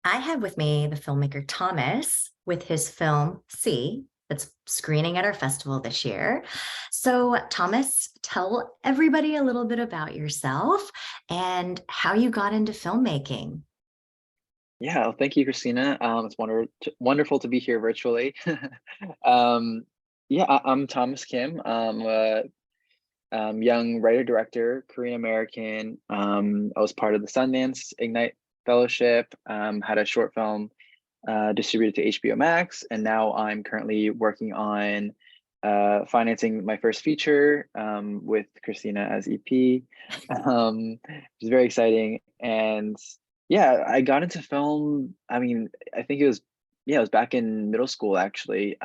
I have with me the filmmaker Thomas with his film C that's screening at our festival this year. So, Thomas, tell everybody a little bit about yourself and how you got into filmmaking. Yeah, well, thank you, Christina. It's wonderful to be here virtually. um, yeah, I'm Thomas Kim. I'm a young writer director, Korean American. I was part of the Sundance Ignite Fellowship. Had a short film distributed to HBO Max, and now I'm currently working on financing my first feature with Christina as EP, which is very exciting. And yeah, I got into film. I mean, I think it was back in middle school actually.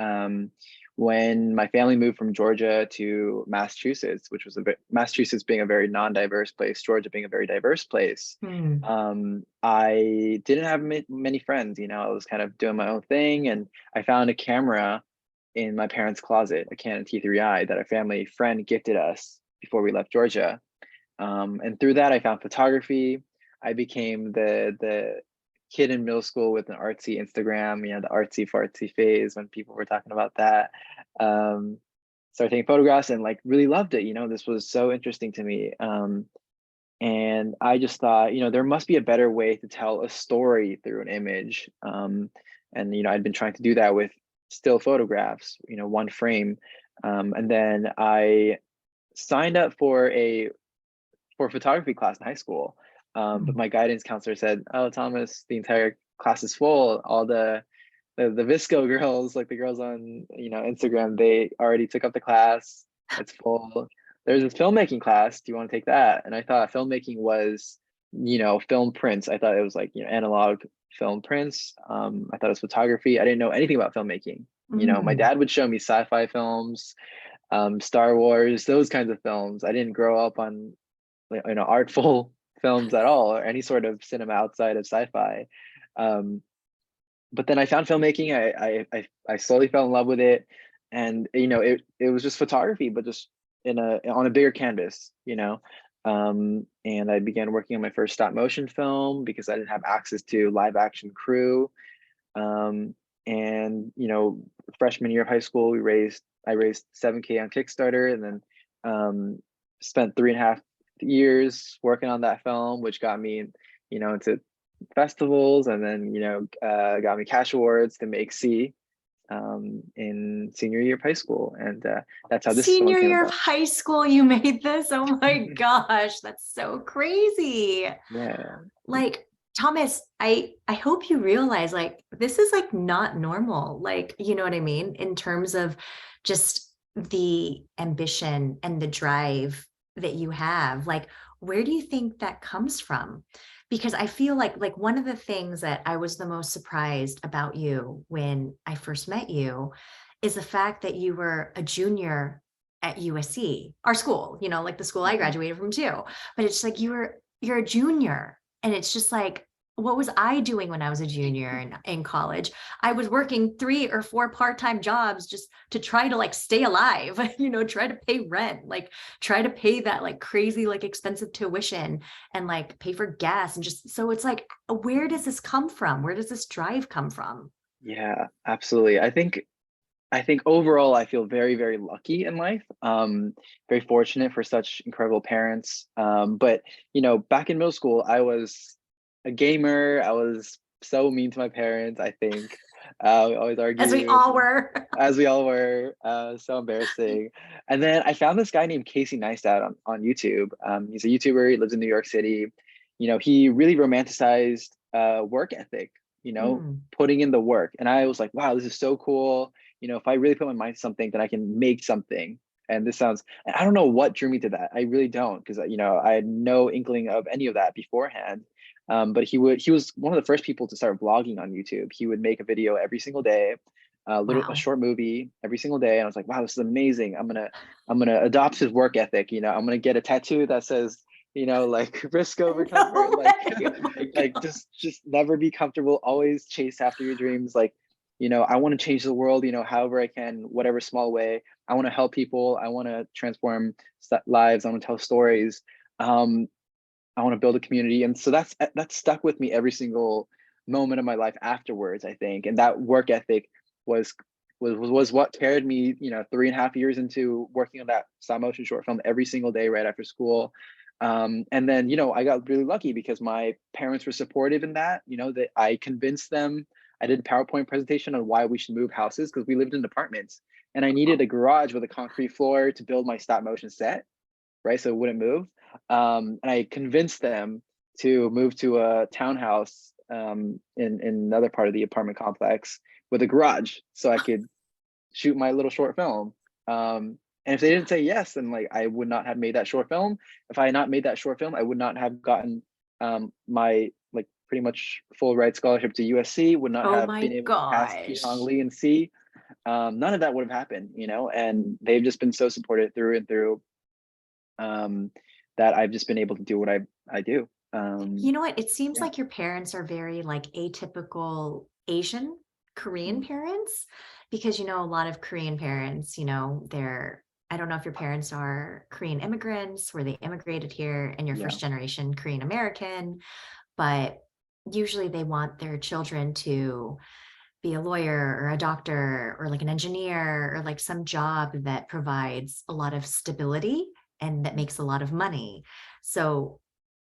When my family moved from Georgia to Massachusetts, which was Massachusetts being a very non-diverse place, Georgia being a very diverse place. Hmm. I didn't have many friends, I was kind of doing my own thing, and I found a camera in my parents' closet, a Canon T3i that a family friend gifted us before we left Georgia. And through that, I found photography. I became the kid in middle school with an artsy Instagram, the artsy fartsy phase when people were talking about that. Um, Started taking photographs and like really loved it. This was so interesting to me. And I just thought, there must be a better way to tell a story through an image. And I'd been trying to do that with still photographs, one frame. And then I signed up for a photography class in high school. But my guidance counselor said, "Oh, Thomas, the entire class is full. All the Visco girls, like the girls on Instagram, they already took up the class. It's full. There's this filmmaking class. Do you want to take that?" And I thought filmmaking was, film prints. I thought it was like analog film prints. I thought it was photography. I didn't know anything about filmmaking. My Mm. dad would show me sci-fi films, Star Wars, those kinds of films. I didn't grow up on like, artful films at all, or any sort of cinema outside of sci-fi. Um, but then I found filmmaking. I slowly fell in love with it, and it was just photography, but just on a bigger canvas. And I began working on my first stop motion film because I didn't have access to live action crew. Um, and freshman year of high school, I raised 7K on Kickstarter, and then spent 3.5 years working on that film, which got me into festivals, and then got me cash awards to make C in senior year of high school, and that's how this film Senior came year of about. high school, you made this. Oh my gosh, that's so crazy. Yeah. Like, Thomas, I hope you realize like this is like not normal. Like, you know what I mean? In terms of just the ambition and the drive that you have. Like, where do you think that comes from? Because I feel like one of the things that I was the most surprised about you when I first met you is the fact that you were a junior at USC, our school, like the school I Mhm. graduated from too. But it's like you're a junior, and it's just like, what was I doing when I was a junior in college? I was working 3 or 4 part-time jobs just to try to like stay alive, try to pay rent, like try to pay that like crazy, like expensive tuition and like pay for gas. And just so it's like, where does this come from? Where does this drive come from? Yeah, absolutely. I think overall I feel very, very lucky in life. Very fortunate for such incredible parents. But back in middle school, I was a gamer. I was so mean to my parents, I think. Always As we argued, all were. as we all were. So embarrassing. And then I found this guy named Casey Neistat on YouTube. He's a YouTuber. He lives in New York City. He really romanticized work ethic, Mm. putting in the work. And I was like, wow, this is so cool. If I really put my mind to something, then I can make something. And I don't know what drew me to that. I really don't, because I had no inkling of any of that beforehand. But he was one of the first people to start vlogging on YouTube. He would make a video every single day, a Wow. short movie every single day. And I was like, wow, this is amazing. I'm gonna adopt his work ethic. I'm gonna get a tattoo that says, like risk over comfort, No like way. Oh my like God. just never be comfortable, always chase after your dreams. Like, I want to change the world, however I can, whatever small way. I want to help people. I want to transform lives. I want to tell stories. um I want to build a community. And so that's stuck with me every single moment of my life afterwards, I think. And that work ethic was was what carried me, 3.5 years into working on that stop motion short film every single day right after school. And then, I got really lucky because my parents were supportive in that, that I convinced them. I did a PowerPoint presentation on why we should move houses because we lived in apartments and I needed a garage with a concrete floor to build my stop motion set, right? So it wouldn't move. And I convinced them to move to a townhouse in another part of the apartment complex with a garage so I could shoot my little short film. And if they didn't say yes, then like I would not have made that short film. If I had not made that short film, I would not have gotten my like pretty much full ride scholarship to USC, would not Oh have been my able to pass Keeong gosh. Lee and C. None of that would have happened, and they've just been so supportive through and through, um, that I've just been able to do what I do. You know what? It seems Yeah, like your parents are very like atypical Asian Korean mm, parents because, a lot of Korean parents, I don't know if your parents are Korean immigrants, where they immigrated here and you're yeah, first generation Korean American, but usually they want their children to be a lawyer or a doctor or like an engineer or like some job that provides a lot of stability and that mm. makes a lot of money. So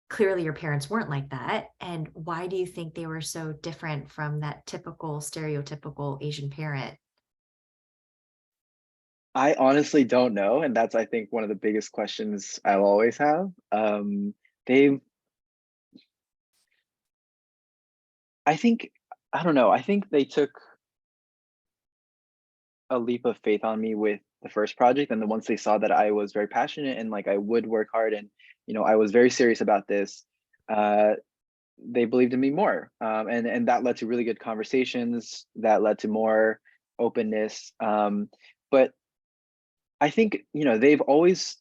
clearly your parents weren't like that. And why do you think they were so different from that typical stereotypical Asian parent? I honestly don't know, and that's I think one of the biggest questions I'll always have. They've I think I don't know, I think they took a leap of faith on me with the first project, and then once they saw that I was very passionate and like I would work hard and I was very serious about this, uh, they believed in me more, and that led to really good conversations. That led to more openness. But I think, they've always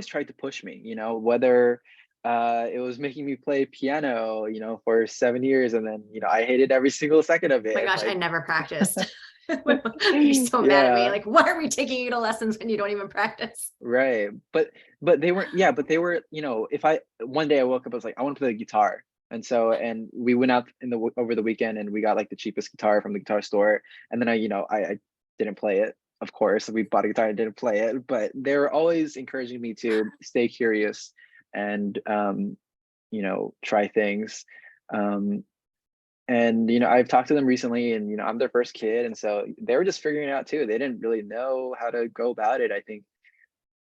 tried to push me, whether it was making me play piano, for 7 years, and then, I hated every single second of My it. gosh, I Like, never practiced. Be so mad at me. yeah, Like, why are we taking you to lessons when you don't even practice? right. But they weren't, yeah, but they were, if I one day I woke up, I was like, I want to play the guitar. And we went out over the weekend and we got like the cheapest guitar from the guitar store. And then I didn't play it. Of course, we bought a guitar and didn't play it, but they were always encouraging me to stay curious and try things. Um, and I've talked to them recently, and I'm their first kid, and so they were just figuring it out too. They didn't really know how to go about it. I think,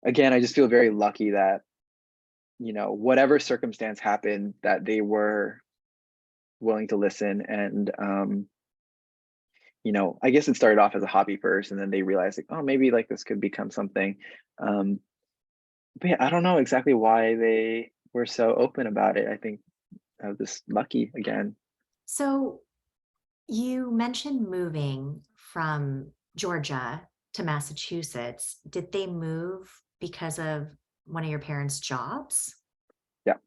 again, I just feel very lucky that whatever circumstance happened, that they were willing to listen. And I guess it started off as a hobby first, and then they realized like, oh, maybe like this could become something. um but yeah, I don't know exactly why they were so open about it. I think I was just lucky again. So you mentioned moving from Georgia to Massachusetts. Did they move because of one of your parents' jobs? Yeah,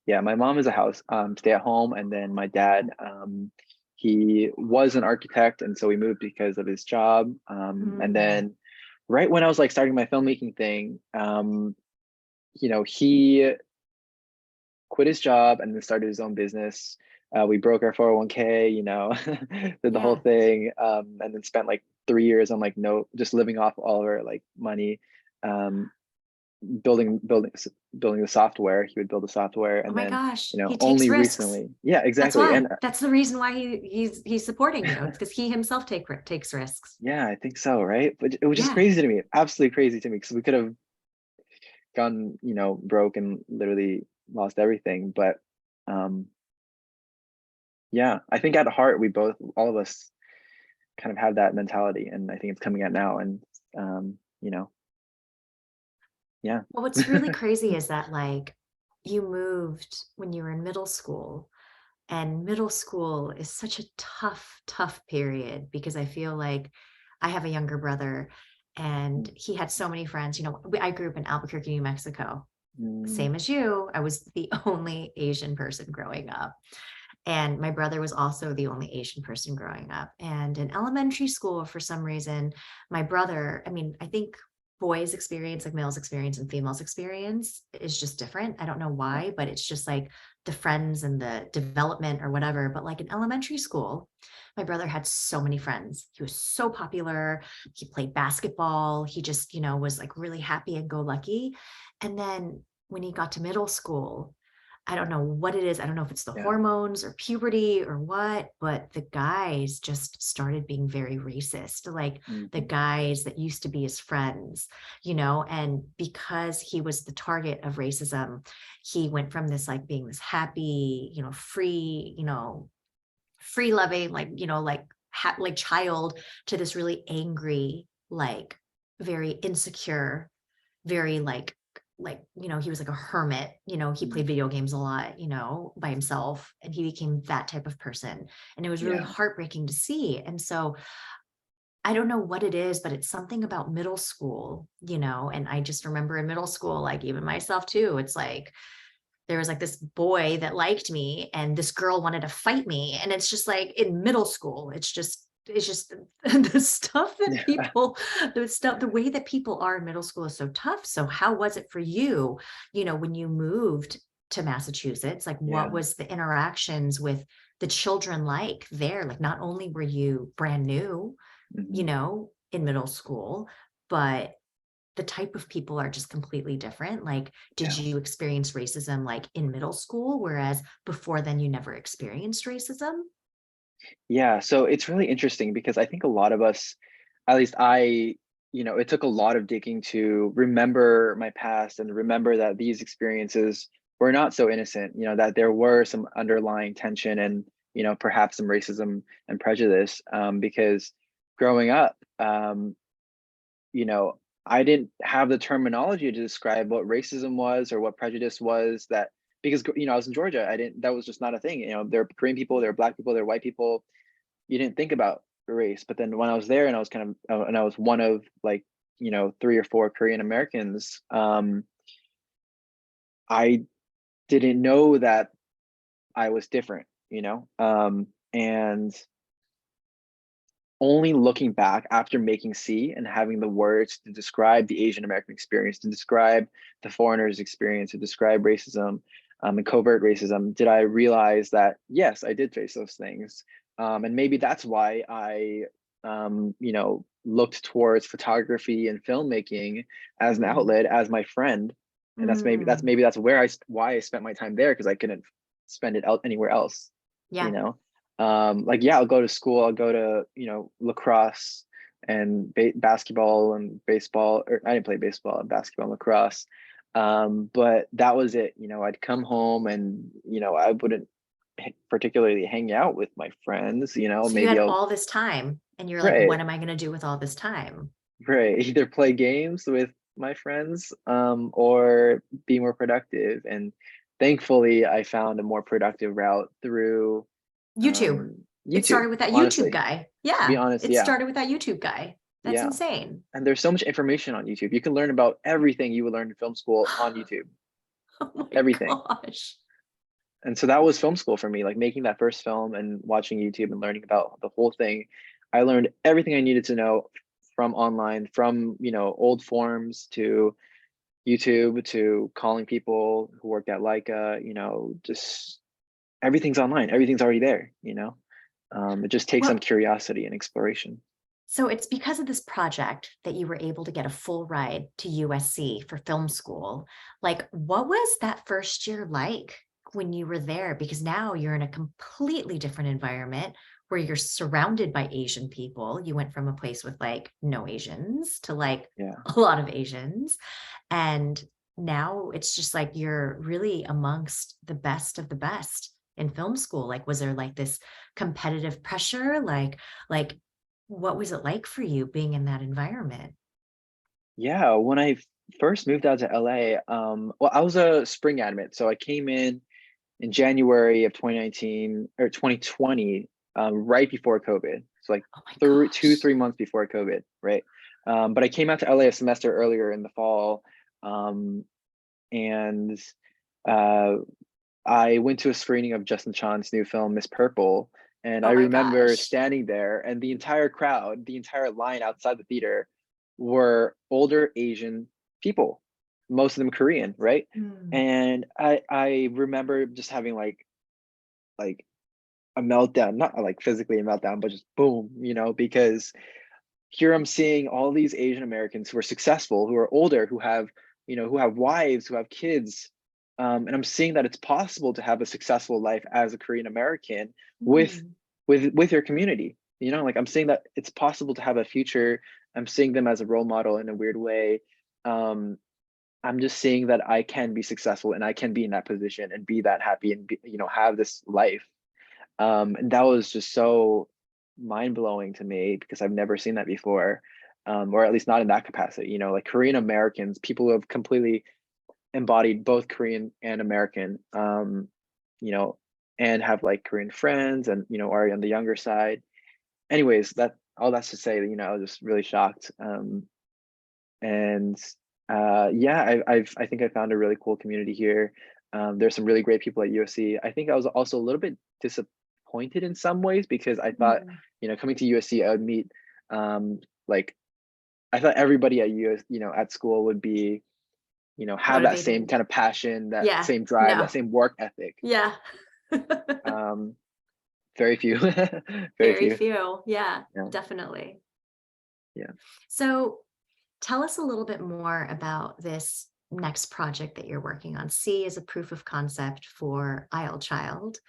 yeah, my mom is a house stay at home, and then my dad, he was an architect, and so we moved because of his job. And Mm, then right when I was like starting my filmmaking thing, he quit his job and then started his own business. We broke our 401k, did the whole yeah. thing, and then spent like 3 years on like no, just living off all of our like money, um, building the software. He would build the software, Oh and my then gosh, he takes only risks. recently, yeah, That's exactly, and why. That's the reason why he's supporting you because he himself takes risks. yeah, I think so, right? But it was just Yeah. crazy to me, absolutely crazy to me, because we could have gone broke and literally lost everything. But um, yeah, I think at heart we both, all of us, kind of have that mentality, and I think it's coming out now. And um, you know, yeah. Well, what's really crazy is that like you moved when you were in middle school, and middle school is such a tough, tough period because I feel like I have a younger brother and he had so many friends. I grew up in Albuquerque, New Mexico. Mm, Same as you, I was the only Asian person growing up. And my brother was also the only Asian person growing up. And in elementary school, for some reason, my brother, I mean, I think boys' experience, like males' experience and females' experience, is just different. I don't know yeah, why, but it's just like the friends and the development or whatever. But like in elementary school, my brother had so many friends. He was so popular. He played basketball. He just, was like really happy and go lucky. And then when he got to middle school, I don't know what it is. I don't know if it's the Yeah. hormones or puberty or what, but the guys just started being very racist. Like the Mhm. guys that used to be his friends, and because he was the target of racism, he went from this like being this happy, free, free loving, like, like child to this really angry, like very insecure, very he was like a hermit, he Mhm. played video games a lot, by himself, and he became that type of person, and it was really Yeah. heartbreaking to see. And so I don't know what it is, but it's something about middle school, and I just remember in middle school, like even myself too, it's like there was like this boy that liked me and this girl wanted to fight me, and it's just like in middle school, it's just the stuff that Yeah. the way that people are in middle school is so tough. So how was it for you, when you moved to Massachusetts? Like what Yeah. was the interactions with the children like there? Like not only were you brand new, Mhm. in middle school, but the type of people are just completely different. Like, did Yeah. you experience racism like in middle school, whereas before then you never experienced racism? Yeah, so it's really interesting because I think a lot of us, at least I, it took a lot of digging to remember my past and remember that these experiences were not so innocent, that there were some underlying tension and, perhaps some racism and prejudice. Because growing up, you know, I didn't have the terminology to describe what racism was or what prejudice was that because I was in Georgia, I didn't that was just not a thing. There are Korean people, there are black people, there are white people. You didn't think about race. But then when I was there and I was and I was one of like, three or four Korean Americans, I didn't know that I was different. And only looking back after making C and having the words to describe the Asian American experience, to describe the foreigner's experience, to describe racism and covert racism, did I realize that, yes, I did face those things. And maybe that's why I, looked towards photography and filmmaking as an Mm, outlet, as my friend. And mm, that's where why I spent my time there because I couldn't spend it out anywhere else, you yeah. know? Like yeah, I'll go to school, I'll go to lacrosse and basketball and baseball, or I didn't play baseball and basketball and lacrosse. But that was it. I'd come home and I wouldn't particularly hang out with my friends. So you Maybe had I'll all this time and you're like, pray what am I going to do with all this time? pray either play games with my friends or be more productive. And thankfully I found a more productive route through YouTube. It YouTube. started with that YouTube Honestly, guy. to be Yeah. honest, It yeah. started with that YouTube guy. That's Yeah. insane. And there's so much information on YouTube. You can learn about everything you would learn in film school on YouTube, Oh my everything. gosh. And so that was film school for me, like making that first film and watching YouTube and learning about the whole thing. I learned everything I needed to know from online, from, old forms to YouTube to calling people who worked at Leica, just everything's online. Everything's already there. It just takes some Well, curiosity and exploration. so it's because of this project that you were able to get a full ride to USC for film school. Like, what was that first year like when you were there? Because now you're in a completely different environment where you're surrounded by Asian people. You went from a place with like no Asians to like Yeah. a lot of Asians. And now it's just like you're really amongst the best of the best in film school. Like, was there like this competitive pressure? Like, what was it like for you being in that environment? Yeah, when I first moved out to LA, well, I was a spring admit, so I came in January of 2019 or 2020, right before COVID. So like Oh my three, two, gosh. 3 months before COVID, right? But I came out to LA a semester earlier in the fall, and uh, I went to a screening of Justin Chan's new film, Miss Purple, and I Oh my remember gosh. standing there, and the entire crowd, the entire line outside the theater, were older Asian people. most of them Korean, right? Mm. And I remember just having like a meltdown, not like physically a meltdown, but just boom, because here I'm seeing all these Asian Americans who are successful, who are older, who have wives, who have kids. And I'm seeing that it's possible to have a successful life as a Korean American with Mm. with your community. Like I'm seeing that it's possible to have a future. I'm seeing them as a role model in a weird way. Um, I'm just seeing that I can be successful and I can be in that position and be that happy and have this life. And that was just so mind blowing to me because I've never seen that before, or at least not in that capacity. Like Korean Americans, people who have completely embodied both Korean and American, you know, and have like Korean friends and are on the younger side. Anyways, that's to say that I was just really shocked. And yeah, I think I found a really cool community here. There's some really great people at USC. I think I was also a little bit disappointed in some ways because I thought, Mm. coming to USC, I would meet like I thought everybody at at school would be, have that same Motivated. kind of passion, that Yeah. same drive, that No. same work ethic. Yeah. Um, very few, very Very few. few. Yeah, Yeah, definitely. yeah. So tell us a little bit more about this next project that you're working on. C is a proof of concept for Isle Child.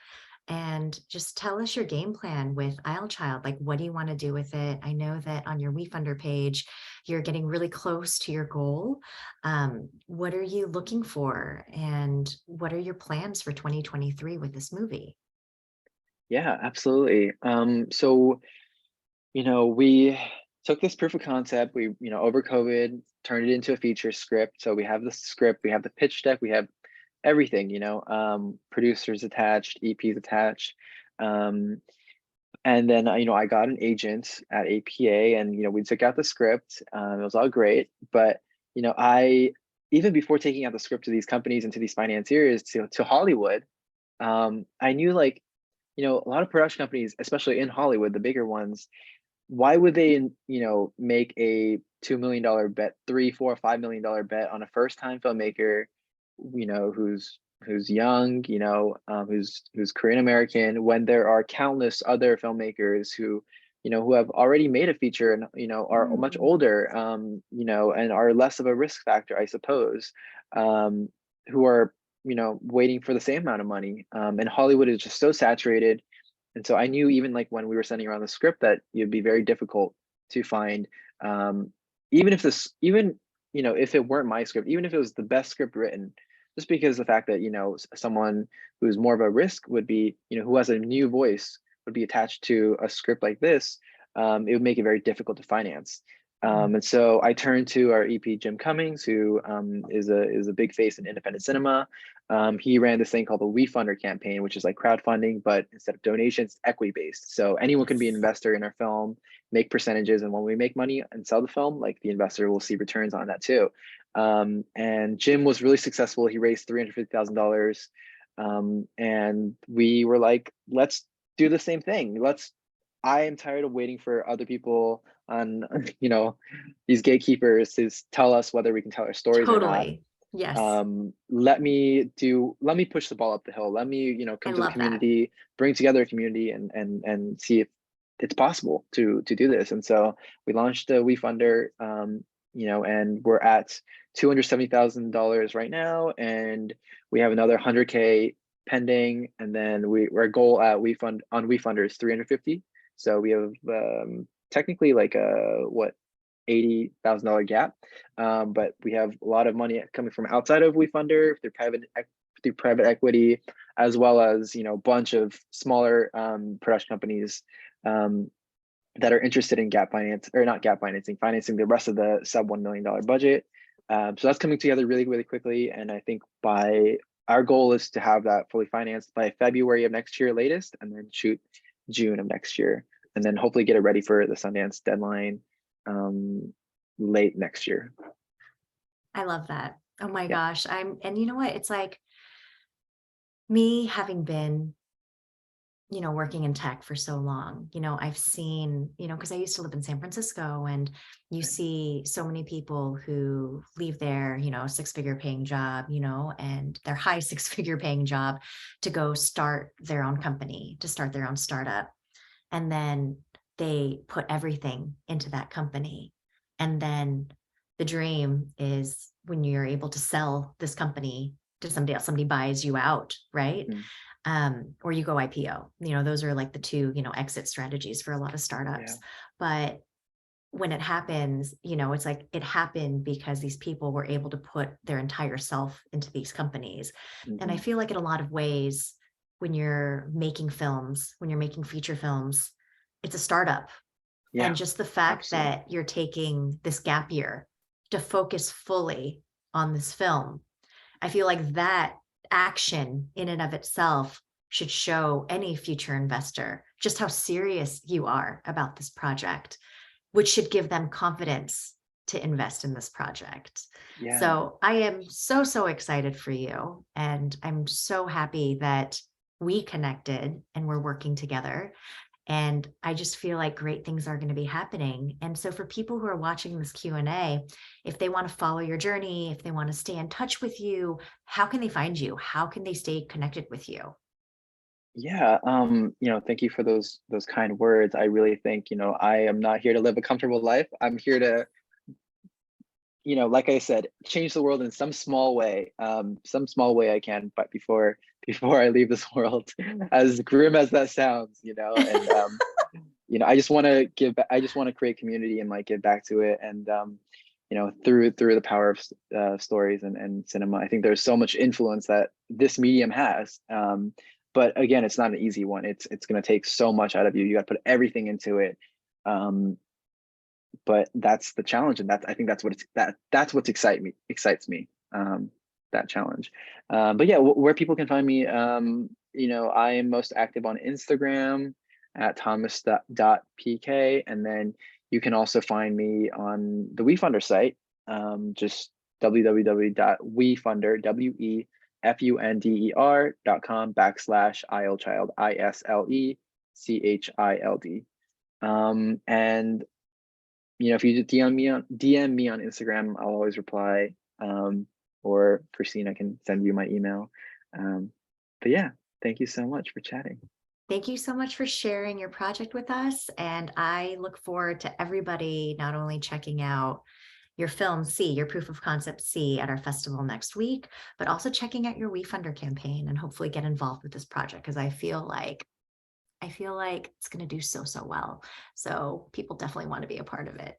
And just tell us your game plan with Isle Child. Like, what do you want to do with it? I know that on your WeFunder page, you're getting really close to your goal. What are you looking for? And what are your plans for 2023 with this movie? Yeah, absolutely. So we took this proof of concept, we, over COVID, turned it into a feature script. So we have the script, we have the pitch deck, we have everything, producers attached, EPs attached. Um, and then, I got an agent at APA and, we took out the script. It was all great. But, even before taking out the script to these companies and to these financiers to Hollywood, I knew like, a lot of production companies, especially in Hollywood, the bigger ones, why would they make a $2 million bet, three four $5 million bet on a first time filmmaker, who's young, who's Korean American, when there are countless other filmmakers who have already made a feature and are much Mm. older, and are less of a risk factor, I suppose, who are waiting for the same amount of money, and Hollywood is just so saturated. And so I knew even like when we were sending around the script that it'd be very difficult to find, um, even if it weren't my script, even if it was the best script written, just because the fact that someone who's more of a risk would be, who has a new voice would be attached to a script like this, it would make it very difficult to finance. And so I turned to our EP Jim Cummings, who is a big face in independent cinema. He ran this thing called the WeFunder campaign, which is like crowdfunding, but instead of donations, equity based. So anyone can be an Yes. investor in our film, make percentages, and when we make money and sell the film, like the investor will see returns on that too. And Jim was really successful. He raised $350,000, and we were like, let's do the same thing. I am tired of waiting for other people on these gatekeepers to tell us whether we can tell our stories or not. Totally. Yes. Let me push the ball up the hill. Let me I come to the love that. community, bring together a community, and see if it's possible to do this. And so we launched the WeFunder, and we're at $270,000 right now, and we have another 100K pending, and then our goal at WeFunder is 350. So we have technically like a what $80,000 gap, but we have a lot of money coming from outside of WeFunder through private equity, as well as a bunch of smaller production companies um, that are interested in gap finance, or not gap financing, financing the rest of the sub $1 million budget. So that's coming together really, really quickly, and I think by our goal is to have that fully financed by February of next year latest, and then shoot June of next year, and then hopefully get it ready for the Sundance deadline late next year. I love that. Oh my Yeah. gosh. And you know what? It's like me having been working in tech for so long, I've seen, because I used to live in San Francisco, and you Right. see so many people who leave their, 6-figure paying job, and their high 6-figure paying job to go start their own company, to start their own startup. And then they put everything into that company. And then the dream is when you're able to sell this company to somebody else, somebody buys you out, right? Mm, Or you go IPO. Those are like the two, exit strategies for a lot of yeah. startups. But when it happens, it's like it happened because these people were able to put their entire self into these companies. And I Hmm. feel like in a lot of ways, when you're making films, when you're making feature films, it's a startup. Yeah, And just the fact absolutely. that you're taking this gap year to focus fully on this film, I feel like that action in and of itself should show any future investor just how serious you are about this project, which should give them confidence to invest in this project. Yeah. So I am so, so excited for you. And I'm so happy that we connected and we're working together. And I just feel like great things are going to be happening. And so for people who are watching this Q&A, if they want to follow your journey, if they want to stay in touch with you, how can they find you? How can they stay connected with you? Yeah, thank you for those kind words. I really think, I am not here to live a comfortable life. I'm here to, like I said, change the world in some small way I can, but before before I leave this world, as grim as that sounds, and I just want to create community and like give back to it. And through the power of stories and cinema, I think there's so much influence that this medium has. But again, it's not an easy one. It's going to take so much out of you. You got to put everything into it. Um, but that's the challenge, and I think that's what excites me. That challenge. But yeah, where people can find me, I am most active on Instagram at thomas.pk, and then you can also find me on the WeFunder site, just www.wefunder.com/ILChild, ISLECHILD. And if you just DM me on Instagram, I'll always reply. Or Christine, I can send you my email. But yeah, thank you so much for chatting. Thank you so much for sharing your project with us. And I look forward to everybody not only checking out your film C, your proof of concept C at our festival next week, but also checking out your WeFunder campaign and hopefully get involved with this project, because I feel like it's going to do so, so well. So people definitely want to be a part of it.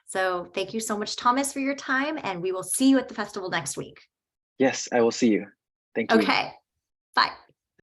So thank you so much, Thomas, for your time. And we will see you at the festival next week. Yes, I will see you. Thank you. Okay. Bye.